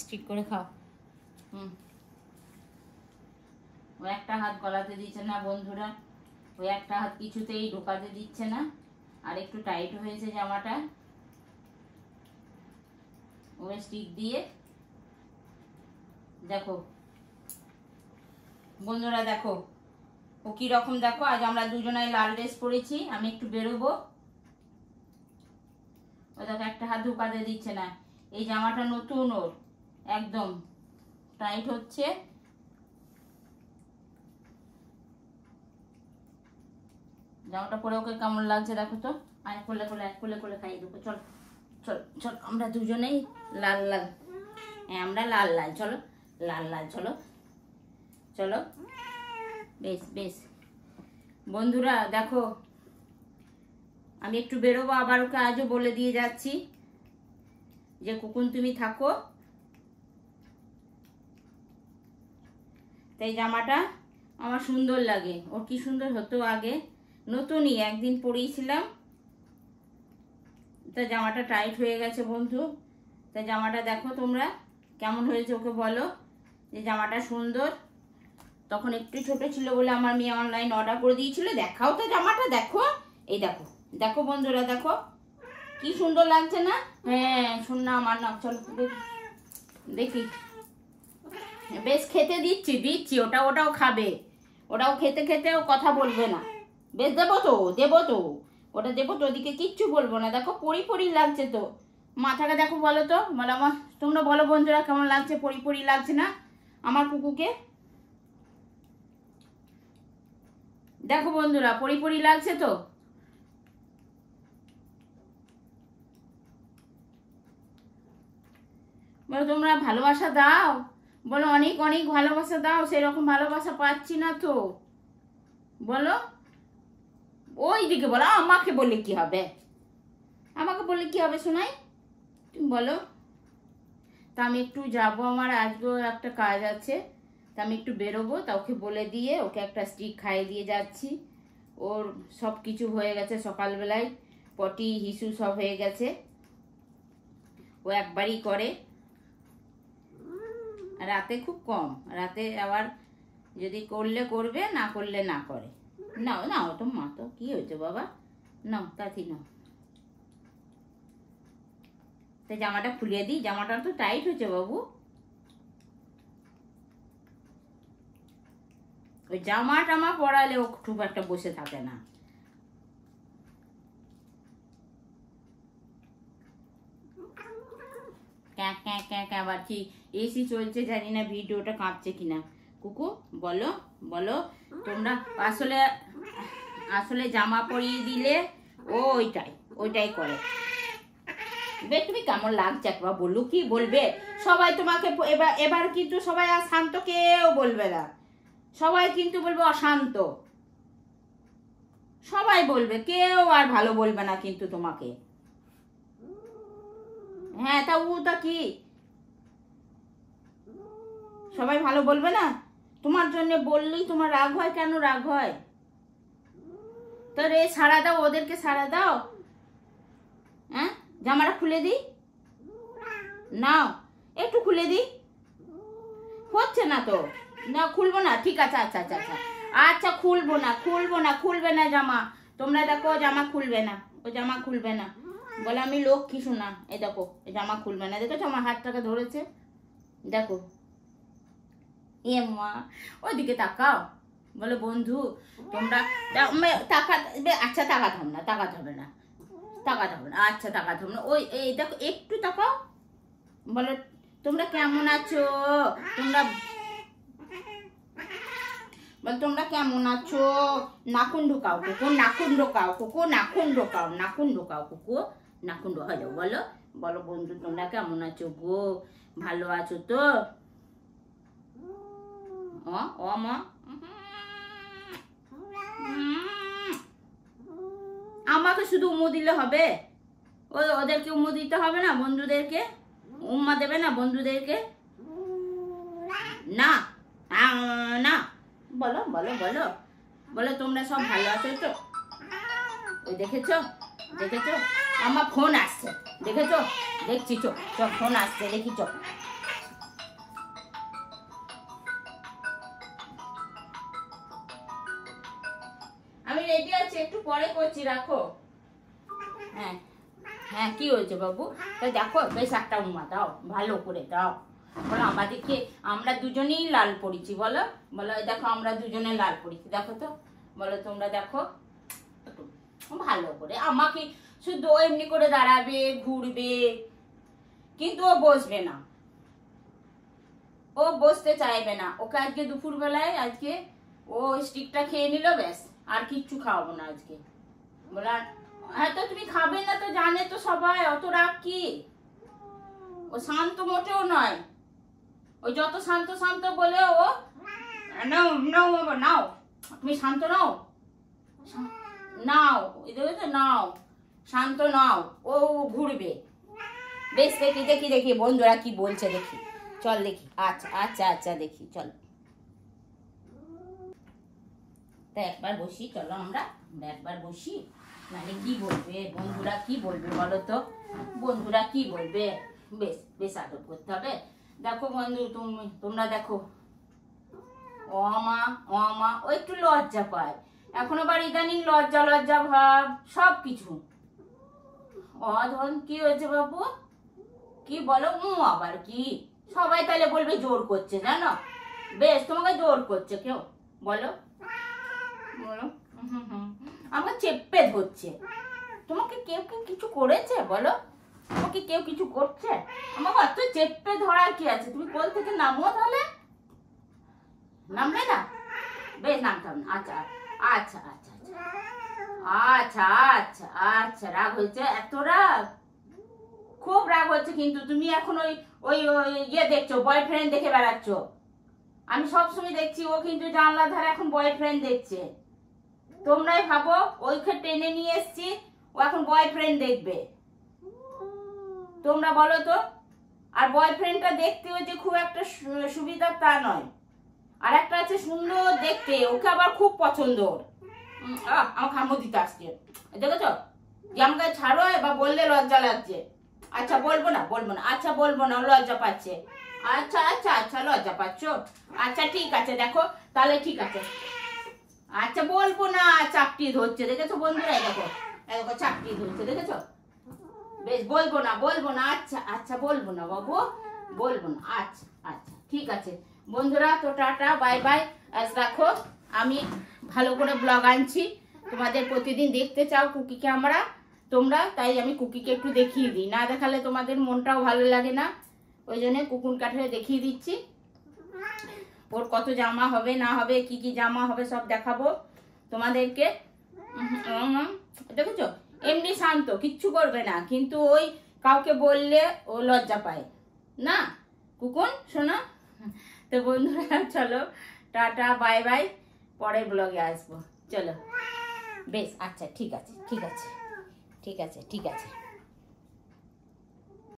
Stick করে খাও। ও একটা হাত গলাতে দিচ্ছে না বন্ধুরা, ওই একটা হাত কিছুতেই ঢোকাতে দিচ্ছে না। আর একটু টাইট হয়েছে জামাটা, ও স্টিক দিয়ে। দেখো বন্ধুরা, দেখো ও কি রকম। দেখো আজ আমরা দুজনাই লাল ড্রেস পরেছি, আমি একটু বেরোবো, ও দেখো একটা হাত ঢোকাতে দিচ্ছে না। এই জামাটা নতুন, ওর একদম টাইট হচ্ছে। জামাটা পরে ওকে কেমন লাগছে দেখো তো। আয় কোলে কোলে, কোলে কোলে খাইয়ে দেবো। চল চল চল, আমরা দুজনেই লাল লাল। হ্যাঁ আমরা লাল লাল, চলো লাল লাল, চলো চলো। বেশ বেশ বন্ধুরা, দেখো আমি একটু বেরোবো, আবার ওকে আজও বলে দিয়ে যাচ্ছি যে কুকুন তুমি থাকো। তাই জামাটা আমার সুন্দর লাগে, ওর কি সুন্দর হতো আগে, নতুনই একদিন পরিয়েছিলাম, তা জামাটা টাইট হয়ে গেছে বন্ধু। তা জামাটা দেখো তোমরা কেমন হয়েছে, ওকে বলো যে জামাটা সুন্দর। তখন একটু ছোট ছিল বলে আমার মেয়ে অনলাইন অর্ডার করে দিয়েছিল। দেখাও তো জামাটা, দেখো এই দেখো, দেখো বন্ধুরা দেখো কি সুন্দর লাগছে না। হ্যাঁ শোন না আমার, না চলো দেখি। বেশ খেতে দিচ্ছি দিচ্ছি, ওটাও খাবে, ওটাও খেতে খেতে ও কথা বলবে না। বেশ দেবো তো, দেবো তো, ওটা দেবো তো, ওদিকে কিচ্ছু বলবো না। দেখো পরি পরি লাগছে তো মাথাটা, দেখো বলো তো, বলো আমার, তোমরা বলো বন্ধুরা কেমন লাগছে, পরি পরি লাগছে না আমার কুকুকে? দেখো বন্ধুরা পরি পরি লাগছে তো। বলো তোমরা ভালোবাসা দাও, বলো অনেক অনেক ভালোবাসা দাও, সেরকম ভালোবাসা পাচ্ছি না তো। বলো ওই দিকে বলো, আমাকে বললে কি হবে, আমাকে বললে কি হবে শোনাই, তুমি বলো। তা আমি একটু যাবো, আমার আজকেও একটা কাজ আছে, তা আমি একটু বেরোবো, তা ওকে বলে দিয়ে ওকে একটা স্টিক খাইয়ে দিয়ে যাচ্ছি। ওর সব কিছু হয়ে গেছে, সকালবেলায় পটি হিসু সব হয়ে গেছে, ও একবারই করে, রাতে খুব কম, রাতে আবার যদি করলে করবে, না করলে না করে। নাও নাও তো মা, তো কি হয়েছে বাবা, নাও তাড়াতাড়ি নাও। তাই জামাটা খুলিয়ে দিই, জামাটা তো টাইট হয়েছে বাবু। ওই জামা টামা পরালে ও খুব একটা বসে থাকে না। ক্যাঁ ক্যাঁ ক্যাঁ ক্যাঁ আবার কি এসি চলছে, জানি না ভিডিওটা কাঁপছে কিনা। কুকু বলো বলো তোমরা, আসলে আসলে জামা পরিয়ে দিলে ও ওইটাই করে। বে তুমি কেমন লাগছে একবার বললো, কি বলবে সবাই তোমাকে, এবার কিন্তু সবাই আর শান্ত কেউ বলবে না, সবাই কিন্তু বলবে অশান্ত, সবাই বলবে, কেউ আর ভালো বলবে না কিন্তু তোমাকে। হ্যাঁ তা তা কি সবাই ভালো বলবে না? তোমার জন্য বললেই তোমার রাগ হয়, কেন রাগ হয়? তো রে সাড়া দাও, ওদেরকে সাড়া দাও। হ্যাঁ জামাটা খুলে দিই, নাও একটু খুলে দিই, হচ্ছে না তো, না খুলবো না, ঠিক আছে, আচ্ছা আচ্ছা আচ্ছা আচ্ছা, খুলবে না জামা। তোমরা দেখো জামা খুলবে না, ও জামা খুলবে না, বলে আমি লক্ষ্মী শোনা। এই দেখো জামা খুলবে না, দেখেছো আমার হাতটাকে ধরেছে, দেখো। এ মা ওইদিকে তাকাও, বলো বন্ধু তোমরা আচ্ছা তাকাতে হবে না, তাকাতে হবে না, আচ্ছা তাকাতে হবে না, ওই এই দেখো একটু তাকাও, বলো তোমরা কেমন আছো, তোমরা বল তোমরা কেমন আছো। নাকুন ঢোকাও কুকু, নাকুন ঢোকাও কুকু, নাকুন ঢোকাও, নাকুন ঢোকাও কুকু, নাকুন ঢোকাও, বলো বলো বন্ধু তোমরা কেমন আছো গো, ভালো আছো তো? ও মা আমাকে শুধু উম্মু দিলে হবে? ওদেরকে উম্মু দিতে হবে না? বন্ধুদেরকে উম্মা দেবে না? বন্ধুদেরকে না না, বলো বলো বলো বলো তোমরা সব ভালো আছো তো? ওই দেখেছো দেখেছো আমার ফোন আসছে, দেখেছো, দেখছি চো, ফোন আসছে, দেখি চো, রেডি আছি, একটু পরে করছি, রাখো। হ্যাঁ হ্যাঁ, কি হয়েছে বাবু? তাই দেখো, বেশ একটা উমা দাও, ভালো করে দাও। বলো আমাদেরকে, আমরা দুজনেই লাল পড়েছি, বলো বলো, দেখো আমরা দুজনে লাল পড়েছি, দেখো তো, বলো তোমরা দেখো ভালো করে। আমাকে শুধু এমনি করে দাঁড়াবে, ঘুরবে, কিন্তু ও বসবে না, ও বসতে চাইবে না। ওকে আজকে দুপুর বেলায় আজকে ও স্টিকটা খেয়ে নিল, ব্যাস, আর কিচ্ছু খাওয়াবো না আজকে। বলা হ্যাঁ, তো তুমি খাবে না তো জানে তো সবাই, অত রাগ কি? ও শান্ত মোটেও নয়, ওই যত শান্ত শান্ত বলে ও নাও নাও বাবা নাও, তুমি শান্ত নাও, নাও নাও, শান্ত নাও, ও ঘুরবে। বেশ, দেখি দেখি দেখি বন্ধুরা কি বলছে দেখি, চল দেখি। আচ্ছা আচ্ছা আচ্ছা, দেখি চল, তা একবার বসি, চলো আমরা একবার বসি, নাহলে কি বলবে বন্ধুরা, কি বলবে বলো তো, বন্ধুরা কি বলবে? বেশ বেশ আদর করতে হবে। দেখো বন্ধু, তোমরা দেখো, ও মা ও একটু লজ্জা পায় এখন, আবার ইদানিং লজ্জা লজ্জা ভাব সব কিছু। ধন কি হয়েছে বাবু? কি বলো? আবার কি? সবাই তাহলে বলবে জোর করছে, জানো? বেশ, তোমাকে জোর করছে কেউ? বলো বলো, আমাকে চেপে ধরছে। তোমাকে কেউ কেউ কিছু করেছে বলো? তোমাকে কেউ কিছু করছে? আমাকে অত চেপে ধরার কি আছে? তুমি কোল থেকে নামো, তাহলে নামলে না? বেশ, নামতাম না। আচ্ছা আচ্ছা আচ্ছা আচ্ছা আচ্ছা আচ্ছা, রাগ হয়েছে? এত রাগ? খুব রাগ হচ্ছে কিন্তু। তুমি এখন ওই ওই ইয়ে দেখছো, বয়ফ্রেন্ড দেখে বেড়াচ্ছ। আমি সবসময় দেখছি, ও কিন্তু জানলার ধারে এখন বয়ফ্রেন্ড দেখছে। তোমরাই ভাবো, ওইকে টেনে নিয়ে এসছি, ও এখন বয়ফ্রেন্ড দেখবে। তোমরা বলো তো। আর বয়ফ্রেন্ডটা দেখতেও যে খুব একটা সুবিধা তা নয়। আর একটা আছে সুন্দর দেখতে, ওকে আবার খুব পছন্দ। আমার খামো দিতে আসছে, দেখেছো? যে আমাকে ছাড়ো বা বললে লজ্জা লাগছে। আচ্ছা বলবো না, বলবো না, আচ্ছা বলবো না, লজ্জা পাচ্ছে। আচ্ছা আচ্ছা আচ্ছা, লজ্জা পাচ্ছ? আচ্ছা ঠিক আছে, দেখো তাহলে ঠিক আছে। আচ্ছা বলবো না, চাপটি ধরছে, দেখেছো বন্ধুরা? দেখো দেখো, চাপটি ধরছে, দেখেছো? বেশ, বলবো না, বলবো না। আচ্ছা আচ্ছা, বলবো না বাবু, বলবো না। আচ্ছা আচ্ছা ঠিক আছে বন্ধুরা, তো টাটা, বাই বাই, আজ রাখো। আমি ভালো করে ব্লগ আনছি, তোমাদের প্রতিদিন দেখতে চাও কুকিকে আমরা, তোমরা, তাই আমি কুকিকে একটু দেখিয়ে দিই। না দেখালে তোমাদের মনটাও ভালো লাগে না, ওই জন্য কুকুন কাঠে দেখিয়ে দিচ্ছি। ওর কত জামা হবে না হবে, কি কি জামা হবে সব দেখাবো তোমাদেরকে। দেখেছো? এমনি শান্ত, কিচ্ছু করবে না, কিন্তু ওই কাউকে বললে ও লজ্জা পায় না। কুকুন শোনো। তো বন্ধুরা চলো, টাটা, বাই বাই, পরের ব্লগে আসবো। চলো, বেশ, আচ্ছা ঠিক আছে ঠিক আছে ঠিক আছে ঠিক আছে।